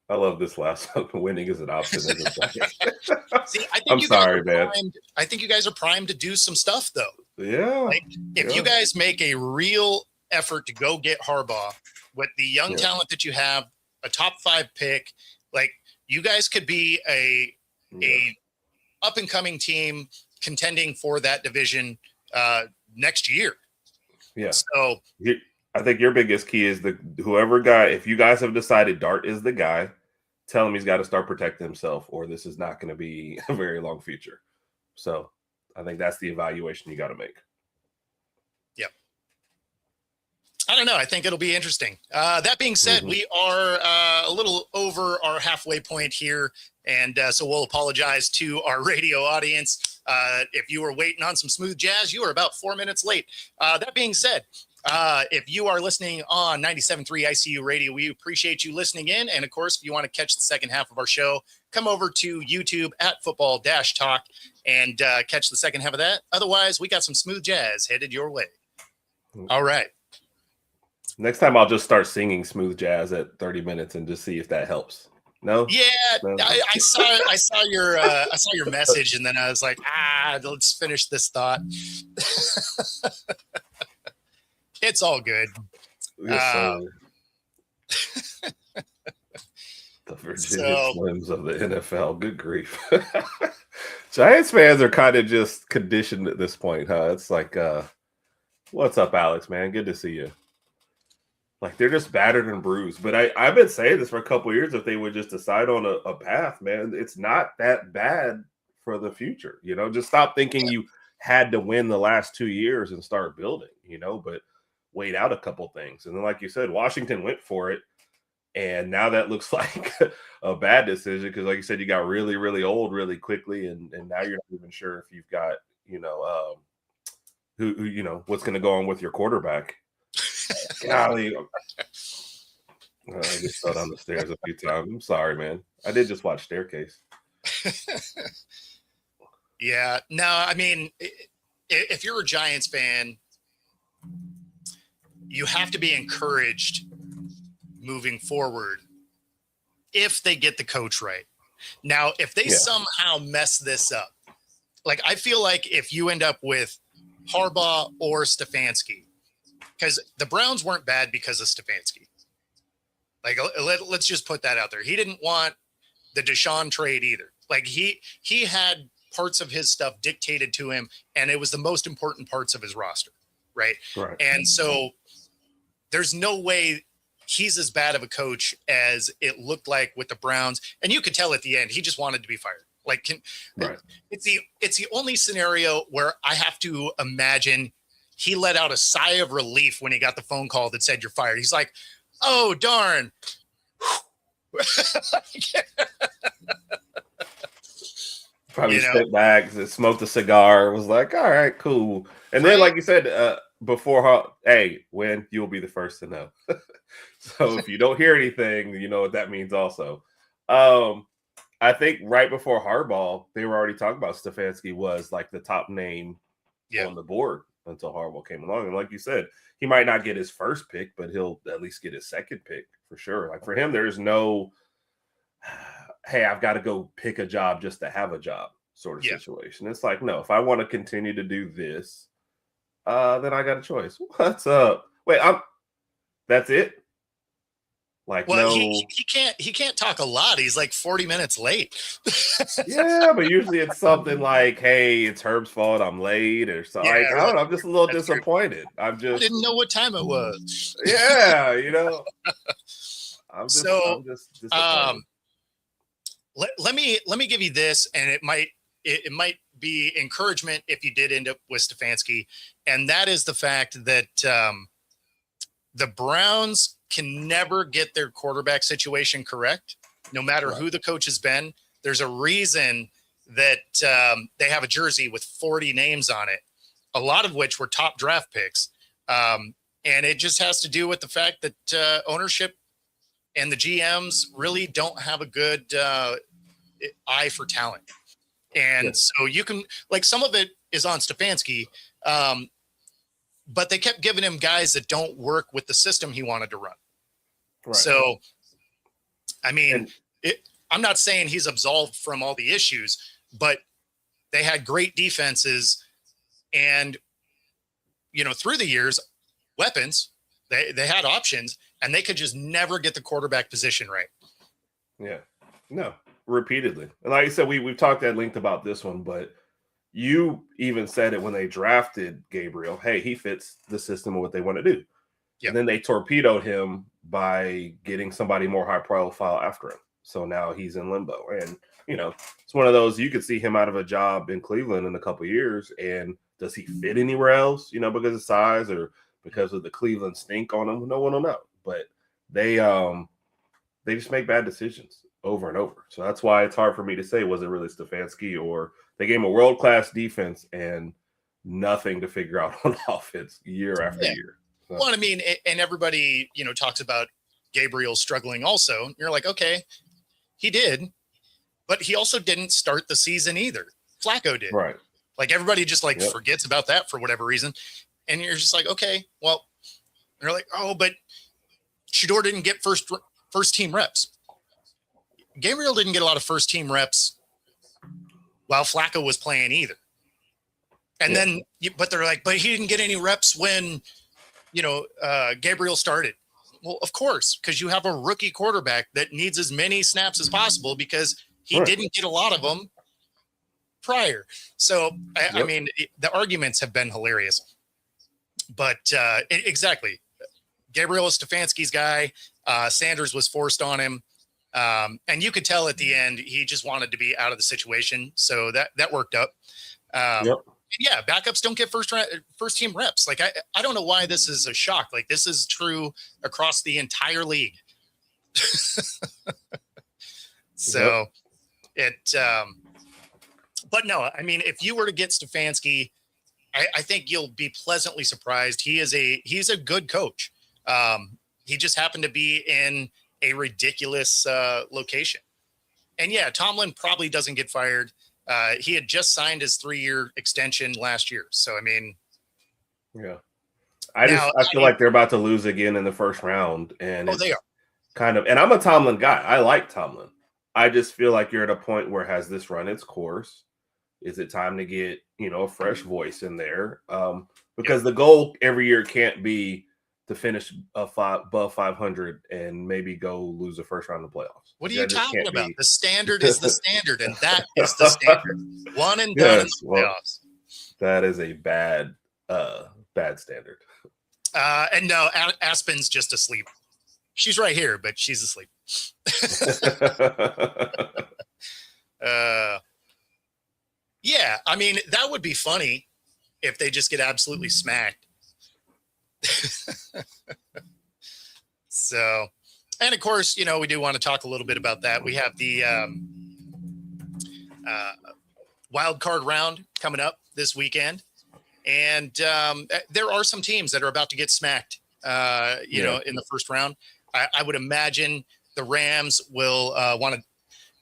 I love this last one. Winning is an option. See, I think I'm sorry, man. I think you guys are primed to do some stuff, though. Yeah. Like, if you guys make a real effort to go get Harbaugh with the young talent that you have, a top 5 pick, like you guys could be a up and coming team contending for that division next year. Yeah. So I think your biggest key is whoever guy, if you guys have decided Dart is the guy, tell him he's got to start protecting himself, or this is not going to be a very long future. So I think that's the evaluation you got to make. Yep. I don't know. I think it'll be interesting. That being said, we are a little over our halfway point here. And so we'll apologize to our radio audience. If you were waiting on some smooth jazz, you are about 4 minutes late. That being said, if you are listening on 97.3 ICU Radio, we appreciate you listening in. And of course, if you want to catch the second half of our show, come over to YouTube at Football-Talk and catch the second half of that. Otherwise, we got some smooth jazz headed your way. All right. Next time I'll just start singing smooth jazz at 30 minutes and just see if that helps. No? Yeah, no. I saw your message, and then I was like, let's finish this thought. It's all good. The Virginia Slims of the NFL. Good grief. Giants fans are kind of just conditioned at this point, huh? It's like, what's up, Alex, man? Good to see you. Like they're just battered and bruised. But I've been saying this for a couple of years. If they would just decide on a path, man, it's not that bad for the future. Just stop thinking you had to win the last 2 years and start building. But wait out a couple things. And then, like you said, Washington went for it. And now that looks like a bad decision because, like you said, you got really, really old really quickly, and now you're not even sure if you've got, who what's going to go on with your quarterback. Golly, I just fell down the stairs a few times. I'm sorry, man. I did just watch Staircase. Yeah, no, I mean, if you're a Giants fan, you have to be encouraged moving forward if they get the coach right. Now, if they somehow mess this up, like I feel like if you end up with Harbaugh or Stefanski, because the Browns weren't bad because of Stefanski. Like, let's just put that out there. He didn't want the Deshaun trade either. Like he had parts of his stuff dictated to him, and it was the most important parts of his roster, right? Right. And so there's no way he's as bad of a coach as it looked like with the Browns. And you could tell at the end, he just wanted to be fired. Like, right. It's the only scenario where I have to imagine he let out a sigh of relief when he got the phone call that said you're fired. He's like, oh, darn. Probably stepped back, smoked a cigar, was like, all right, cool. And then, like you said, before, hey, when you'll be the first to know. So if you don't hear anything, you know what that means also. I think right before Harbaugh, they were already talking about Stefanski was like the top name on the board until Harbaugh came along. And like you said, he might not get his first pick, but he'll at least get his second pick for sure. Like for him, there's no, hey, I've got to go pick a job just to have a job sort of situation. It's like, no, if I want to continue to do this, then I got a choice. What's up? Wait, that's it? Like, well, no, he can't talk a lot. He's like 40 minutes late. Yeah, but usually it's something like, hey, it's Herb's fault, I'm late, or something. Yeah, Like, I don't know, I'm just a little disappointed. I didn't know what time it was. Yeah, I'm just disappointed. Let me give you this, and it might be encouragement if you did end up with Stefanski, and that is the fact that the Browns can never get their quarterback situation correct, no matter who the coach has been. There's a reason that they have a jersey with 40 names on it, a lot of which were top draft picks. And it just has to do with the fact that ownership and the GMs really don't have a good eye for talent. And so you can, like, some of it is on Stefanski, but they kept giving him guys that don't work with the system he wanted to run. Right. So, I mean, I'm not saying he's absolved from all the issues, but they had great defenses and, through the years, weapons, they had options, and they could just never get the quarterback position right. Yeah, no, repeatedly. And like I said, we've talked at length about this one, but you even said it when they drafted Gabriel. Hey, he fits the system of what they want to do. Yep. And then they torpedoed him by getting somebody more high profile after him. So now he's in limbo. And, it's one of those, you could see him out of a job in Cleveland in a couple of years. And does he fit anywhere else, because of size or because of the Cleveland stink on him? No one will know. But they just make bad decisions over and over. So that's why it's hard for me to say, was it really Stefanski, or they gave him a world-class defense and nothing to figure out on offense year after year. So. Well, I mean, and everybody, talks about Gabriel struggling also. You're like, okay, he did, but he also didn't start the season either. Flacco did. Right. Like everybody just forgets about that for whatever reason. And you're just like, okay, well, they're like, oh, but Shedeur didn't get first team reps. Gabriel didn't get a lot of first team reps while Flacco was playing either. And then, but they're like, but he didn't get any reps when, Gabriel started. Well, of course, because you have a rookie quarterback that needs as many snaps as possible because he didn't get a lot of them prior. So, I mean, the arguments have been hilarious. But exactly, Gabriel Stefanski's guy. Sanders was forced on him. And you could tell at the end, he just wanted to be out of the situation. So that worked up. Yep. Yeah, backups don't get first team reps. Like, I don't know why this is a shock. Like, this is true across the entire league. So but no, I mean, if you were to get Stefanski, I think you'll be pleasantly surprised. He's a good coach. He just happened to be in a ridiculous location. And yeah, Tomlin probably doesn't get fired. He had just signed his 3-year extension last year. So, I mean, yeah, I feel like they're about to lose again in the first round. And they are kind of, and I'm a Tomlin guy. I like Tomlin. I just feel like you're at a point where has this run its course? Is it time to get, a fresh voice in there? Because the goal every year can't be to finish above 500 and maybe go lose the first round of the playoffs. What are you talking about? The standard is the standard, and that is the standard. One and done in the playoffs. That is a bad standard. And no, Aspen's just asleep. She's right here, but she's asleep. Yeah, I mean, that would be funny if they just get absolutely smacked. So, and of course, we do want to talk a little bit about that. We have the wild card round coming up this weekend. And there are some teams that are about to get smacked, in the first round. I would imagine the Rams will want to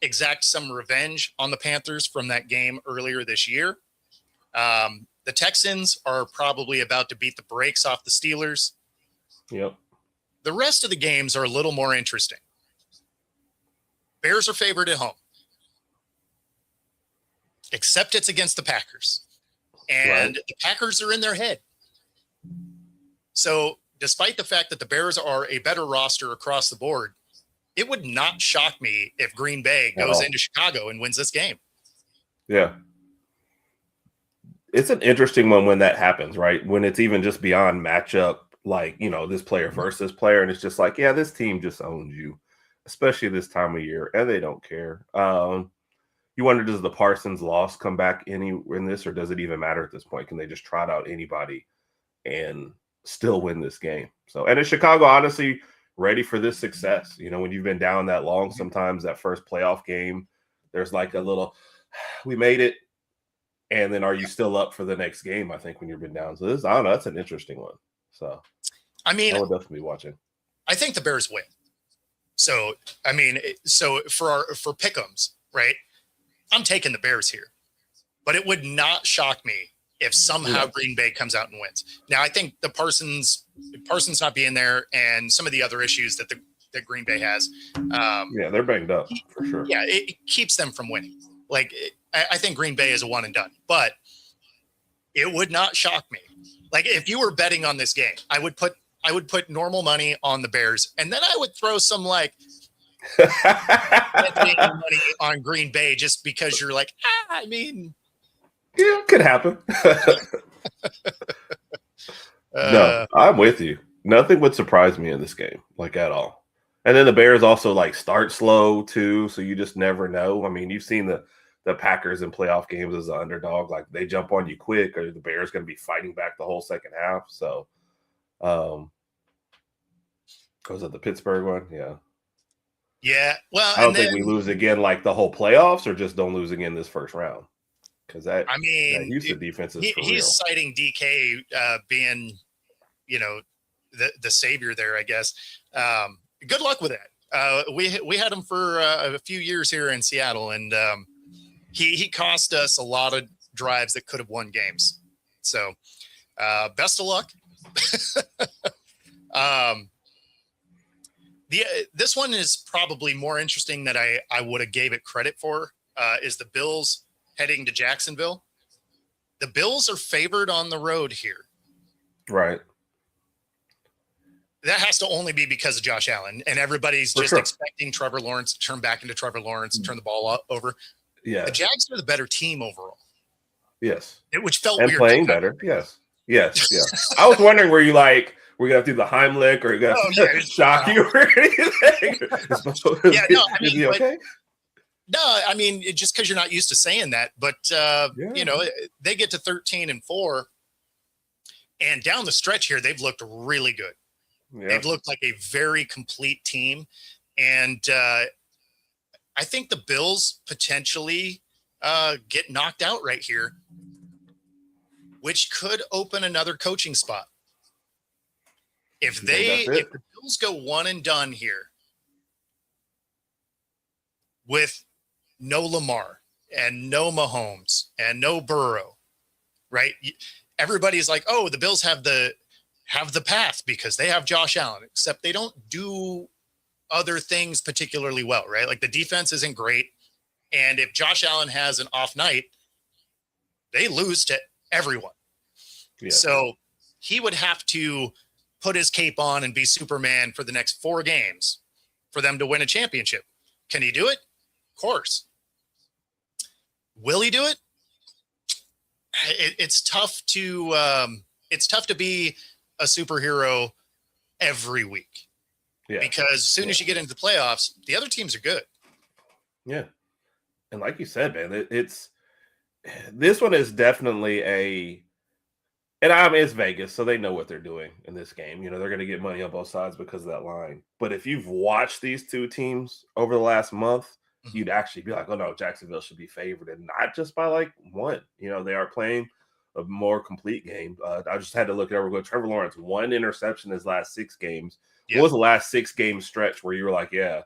exact some revenge on the Panthers from that game earlier this year. The Texans are probably about to beat the brakes off the Steelers. Yep. The rest of the games are a little more interesting. Bears are favored at home, except it's against the Packers. And the Packers are in their head. So despite the fact that the Bears are a better roster across the board, it would not shock me if Green Bay goes into Chicago and wins this game. Yeah. It's an interesting one when that happens, right? When it's even just beyond matchup, like, this player versus player. And it's just like, yeah, this team just owns you, especially this time of year. And they don't care. You wonder, does the Parsons loss come back in this, or does it even matter at this point? Can they just trot out anybody and still win this game? So, and in Chicago, honestly, ready for this success. When you've been down that long, sometimes that first playoff game, there's like a little, we made it. And then are you still up for the next game? I think when you've been down. So this, I don't know, that's an interesting one. So, I mean, I would definitely be watching. I think the Bears win. So, I mean, for pick'ems, right? I'm taking the Bears here, but it would not shock me if somehow Green Bay comes out and wins. Now, I think the Parsons not being there and some of the other issues that Green Bay has. They're banged up for sure. Yeah, it keeps them from winning. Like, I think Green Bay is a one and done, but it would not shock me. Like, if you were betting on this game, I would put normal money on the Bears, and then I would throw some money on Green Bay just because you're like, I mean, yeah, it could happen. No, I'm with you. Nothing would surprise me in this game, like, at all. And then the Bears also start slow too, so you just never know. I mean, you've seen the Packers in playoff games as an underdog, like they jump on you quick, or the Bears going to be fighting back the whole second half. So, was it the Pittsburgh one? Yeah. Yeah. Well, I don't think we lose again like the whole playoffs, or just don't lose again this first round. Because that Houston defense is for real. He's citing DK being, the savior there, I guess. Good luck with that. We had him for a few years here in Seattle, and he cost us a lot of drives that could have won games. So best of luck. This one is probably more interesting than I would have gave it credit for, is the Bills heading to Jacksonville. The Bills are favored on the road here. Right. That has to only be because of Josh Allen, and everybody's just expecting Trevor Lawrence to turn back into Trevor Lawrence and turn the ball over. Yeah. The Jags are the better team overall. Yes. Which felt and weird. Playing better. Yes. I was wondering, were We're gonna have to do the Heimlich, or you got to shock you or anything. Is he okay? No, I mean, just because you're not used to saying that, but they get to 13-4, and down the stretch here, they've looked really good. Yeah. They've looked like a very complete team, and I think the Bills potentially get knocked out right here, which could open another coaching spot. If the Bills go one and done here with no Lamar and no Mahomes and no Burrow, right? Everybody's like, oh, the Bills have the path because they have Josh Allen, except they don't do other things particularly well, right? Like the defense isn't great. And if Josh Allen has an off night, they lose to everyone. Yeah. So he would have to put his cape on and be Superman for the next 4 games for them to win a championship. Can he do it? Of course. Will he do it? It's tough to be a superhero every week. Yeah. Because as soon as you get into the playoffs, the other teams are good. Yeah. And like you said, man, this one is definitely it's Vegas, so they know what they're doing in this game. They're going to get money on both sides because of that line. But if you've watched these two teams over the last month, you'd actually be like, oh no, Jacksonville should be favored, and not just by like 1. They are playing a more complete game. I just had to look it over. Trevor Lawrence, 1 interception his last 6 games. Yep. What was the last 6-game stretch where you were like, yeah,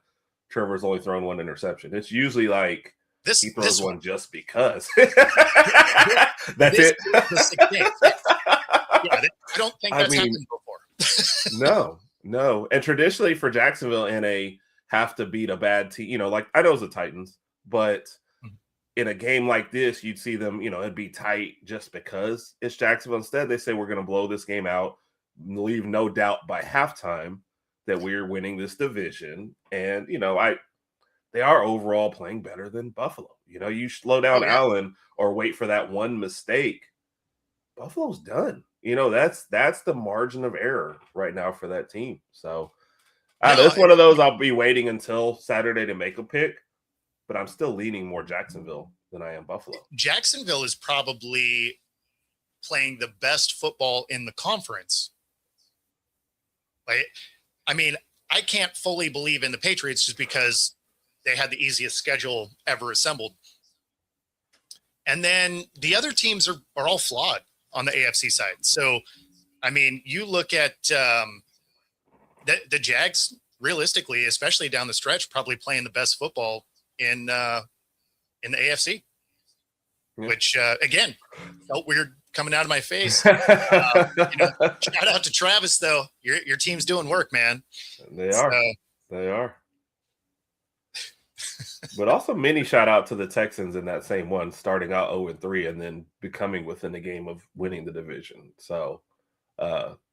Trevor's only thrown 1 interception? It's usually like he throws one just because. That's it. I don't think that's happened before. No. And traditionally for Jacksonville in a have to beat a bad team, like I know it's the Titans, but in a game like this, you'd see them, it'd be tight just because it's Jacksonville. Instead, they say we're going to blow this game out, leave no doubt by halftime that we're winning this division. And, they are overall playing better than Buffalo. You slow down Allen or wait for that one mistake, Buffalo's done. That's the margin of error right now for that team. So it's one of those I'll be waiting until Saturday to make a pick, but I'm still leaning more Jacksonville than I am Buffalo. Jacksonville is probably playing the best football in the conference. I can't fully believe in the Patriots just because they had the easiest schedule ever assembled. And then the other teams are all flawed on the AFC side. So, you look at the Jags, realistically, especially down the stretch, probably playing the best football in the AFC, which, again, felt weird coming out of my face. Shout out to Travis, though. Your team's doing work, man. They are. But also mini shout out to the Texans in that same one, starting out 0-3 and then becoming within a game of winning the division. So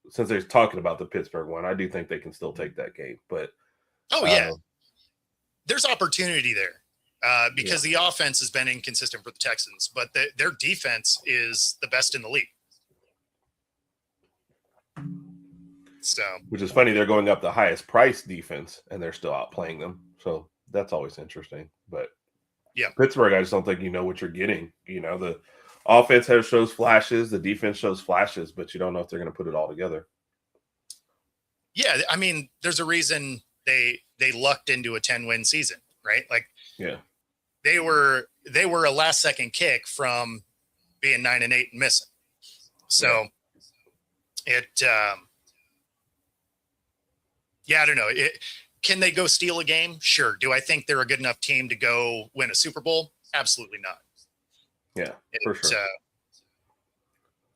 since they're talking about the Pittsburgh one, I do think they can still take that game. But there's opportunity there because the offense has been inconsistent for the Texans, but their defense is the best in the league. So, which is funny, they're going up the highest price defense and they're still outplaying them. So that's always interesting. But Pittsburgh, I just don't think you know what you're getting. The offense shows flashes, the defense shows flashes, but you don't know if they're going to put it all together. Yeah, there's a reason they lucked into a 10-win season, right? They were a last-second kick from being 9-8 and missing. So I don't know. Can they go steal a game? Sure. Do I think they're a good enough team to go win a Super Bowl? Absolutely not. Yeah, for sure.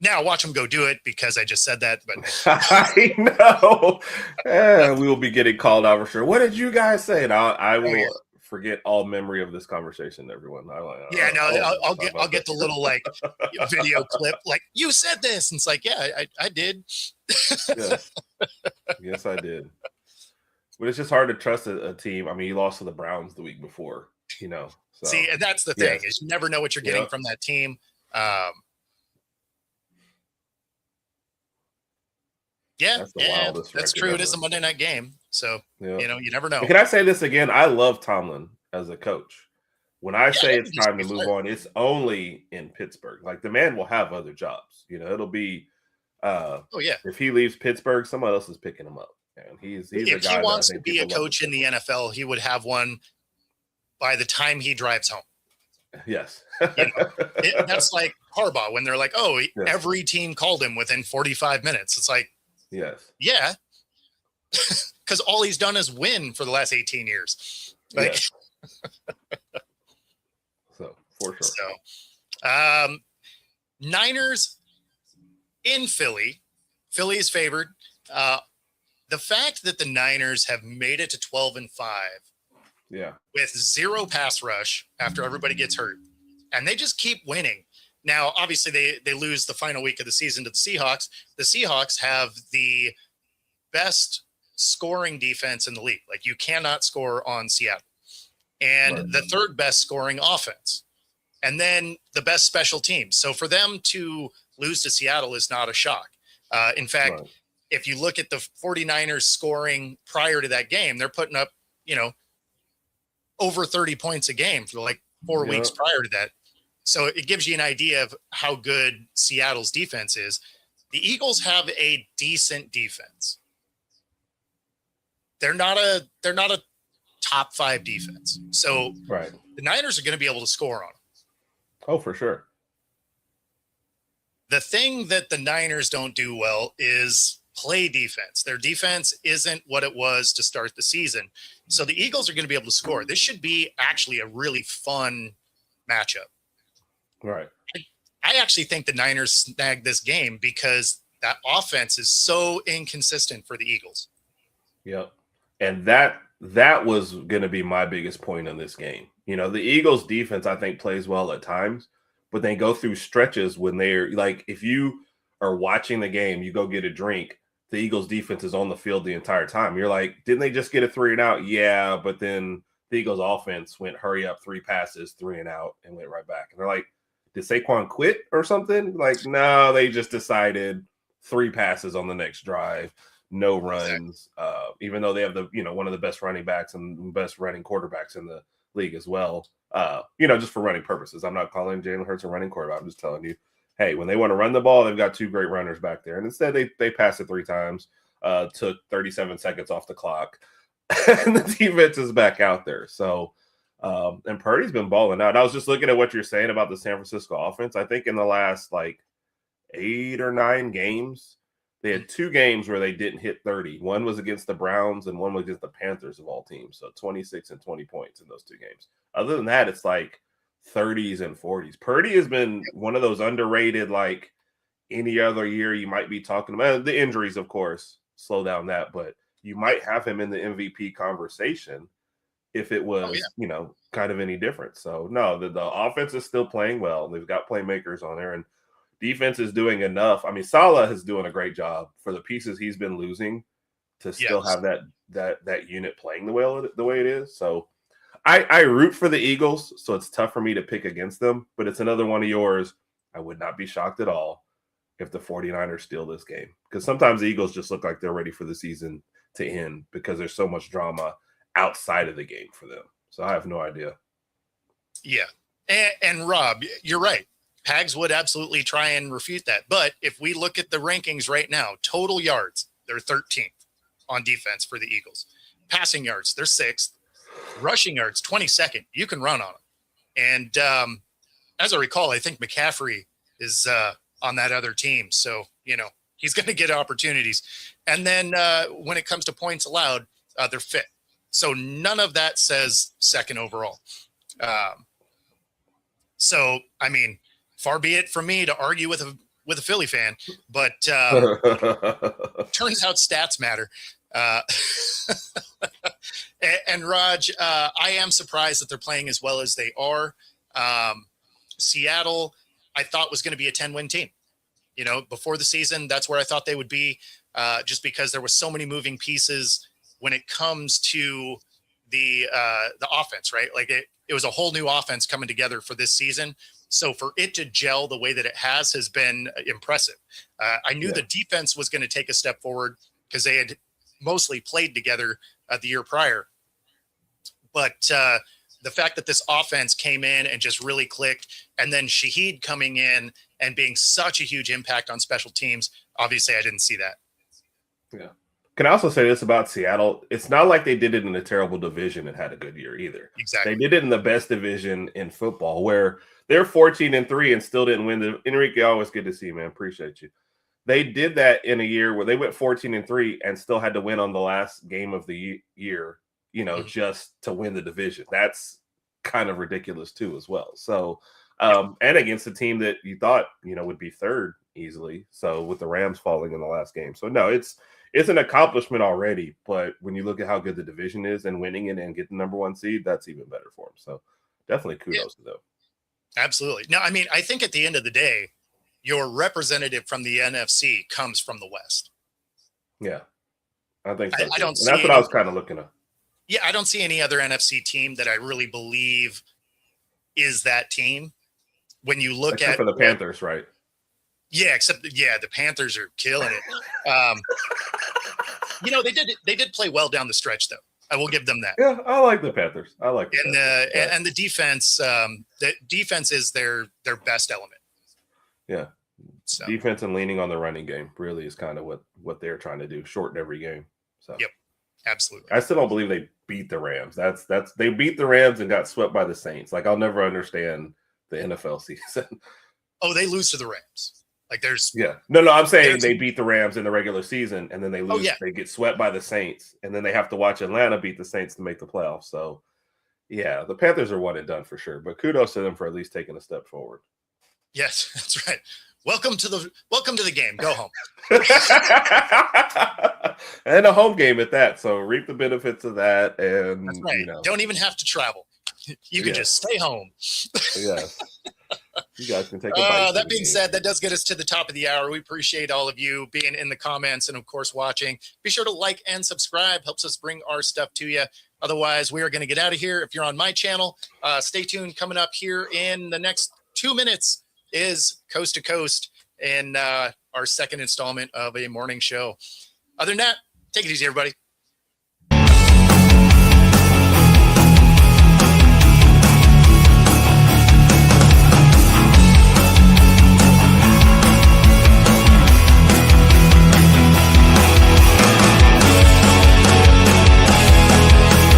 Now watch them go do it because I just said that. But I know. We will be getting called out for sure. What did you guys say? And I will forget all memory of this conversation, everyone. I'll get the little video clip. You said this. And it's I did. Yes, I did. But it's just hard to trust a team. You lost to the Browns the week before, So. See, and that's the thing is you never know what you're getting from that team. Yeah, That's the yeah, wildest that's record true. It ever. is a Monday night game, so Yeah. you never know. And can I say this again? I love Tomlin as a coach. When I Yeah, say I it's think he's time to pretty move fair. on, it's only in Pittsburgh. Like the man will have other jobs. It'll be Oh yeah, if he leaves Pittsburgh, someone else is picking him up. And he's a if he guy that I wants to think be a people love to coach in the pick NFL, he would have one by the time he drives home. on. Yes. That's like Harbaugh when they're like, "Oh, Yes. every team called him within 45 minutes." It's like, Yes. yeah, because all he's done is win for the last 18 years. Like, Yes. So for sure. so, Niners in Philly. Philly is favored. The fact that the Niners have made it to 12-5 Yeah. with 0 pass rush after everybody gets hurt, and they just keep winning. Now, obviously, they lose the final week of the season to the Seahawks. The Seahawks have the best scoring defense in the league. Like, you cannot score on Seattle. And Right. the third best scoring offense. And then the best special teams. So for them to lose to Seattle is not a shock. In fact, Right. if you look at the 49ers scoring prior to that game, they're putting up, over 30 points a game for like 4 weeks prior to that. So it gives you an idea of how good Seattle's defense is. The Eagles have a decent defense. They're not a top 5 defense. So Right. the Niners are going to be able to score on them. Oh, for sure. The thing that the Niners don't do well is play defense. Their defense isn't what it was to start the season. So the Eagles are going to be able to score. This should be actually a really fun matchup. Right. I actually think the Niners snagged this game because that offense is so inconsistent for the Eagles. Yep. And that was going to be my biggest point in this game. The Eagles defense, I think, plays well at times, but they go through stretches when they're like, if you are watching the game, you go get a drink, the Eagles defense is on the field the entire time. You're like, didn't they just get a 3 and out? Yeah. But then the Eagles offense went hurry up, 3 passes, 3 and out, and went right back. And they're like, did Saquon quit or something? Like, no, they just decided 3 passes on the next drive. No runs, even though they have the one of the best running backs and best running quarterbacks in the league as well. Just for running purposes. I'm not calling Jalen Hurts a running quarterback. I'm just telling you, hey, when they want to run the ball, they've got 2 great runners back there. And instead they passed it 3 times, took 37 seconds off the clock, and the defense is back out there. So and Purdy's been balling out. I was just looking at what you're saying about the San Francisco offense. I think in the last like 8 or 9 games, they had 2 games where they didn't hit 30. One was against the Browns and one was against the Panthers of all teams. So 26 and 20 points in those 2 games. Other than that, it's like 30s and 40s. Purdy has been one of those underrated, like any other year you might be talking about. The injuries, of course, slow down that, but you might have him in the MVP conversation if it was, kind of any different. So, no, the offense is still playing well. They've got playmakers on there, and defense is doing enough. I mean, Salah is doing a great job for the pieces he's been losing to still have that unit playing the way it is. So I root for the Eagles, so it's tough for me to pick against them, but it's another one of yours. I would not be shocked at all if the 49ers steal this game, because sometimes the Eagles just look like they're ready for the season to end because there's so much drama outside of the game for them. So I have no idea. Yeah. And Rob, you're right. Pags would absolutely try and refute that. But if we look at the rankings right now, total yards, they're 13th on defense for the Eagles. Passing yards, they're 6th. Rushing yards, 22nd. You can run on them. And as I recall, I think McCaffrey is on that other team. So, he's going to get opportunities. And then when it comes to points allowed, they're 5th. So none of that says 2nd overall. So, I mean, far be it from me to argue with a Philly fan, but turns out stats matter. And Raj, I am surprised that they're playing as well as they are. Seattle, I thought was going to be a 10-win team. Before the season, that's where I thought they would be, just because there were so many moving pieces when it comes to the offense, right? Like it was a whole new offense coming together for this season. So for it to gel the way that it has been impressive. I knew the defense was going to take a step forward because they had mostly played together the year prior. But the fact that this offense came in and just really clicked, and then Shaheed coming in and being such a huge impact on special teams, obviously I didn't see that. Yeah. Can I also say this about Seattle? It's not like they did it in a terrible division and had a good year either. Exactly. They did it in the best division in football, where they're 14-3 and still didn't win. Enrique, always good to see you, man. Appreciate you. They did that in a year where they went 14-3 and still had to win on the last game of the year, just to win the division. That's kind of ridiculous too, as well. So, and against a team that you thought, would be third easily. So with the Rams falling in the last game. So no, it's an accomplishment already, but when you look at how good the division is and winning it and getting the number 1 seed, that's even better for them. So definitely kudos to them. Absolutely. No, I mean, I think at the end of the day, your representative from the NFC comes from the West. Yeah, I think so. I don't see that's what I was kind of looking at. Yeah, I don't see any other NFC team that I really believe is that team. When you look except at for the Panthers, right? Yeah, the Panthers are killing it. They did play well down the stretch, though. I will give them that. Yeah, I like the Panthers. I like and the defense. The defense is their best element. Yeah, so. Defense and leaning on the running game really is kind of what they're trying to do. Shorten every game. So yep, absolutely. I still don't believe they beat the Rams. That's they beat the Rams and got swept by the Saints. Like I'll never understand the NFL season. Oh, they lose to the Rams. Like there's no. I'm saying they beat the Rams in the regular season and then they lose. They get swept by the Saints and then they have to watch Atlanta beat the Saints to make the playoffs. So yeah, the Panthers are one and done for sure. But kudos to them for at least taking a step forward. Yes, that's right. Welcome to the game. Go home. And a home game at that. So reap the benefits of that. And that's right. Don't even have to travel. You can just stay home. Yeah. You guys can take a bite. That being said, that does get us to the top of the hour. We appreciate all of you being in the comments and, of course, watching. Be sure to like and subscribe. Helps us bring our stuff to you. Otherwise, we are going to get out of here. If you're on my channel, stay tuned. Coming up here in the next 2 minutes is Coast to Coast and our second installment of a morning show. Other than that, take it easy, everybody.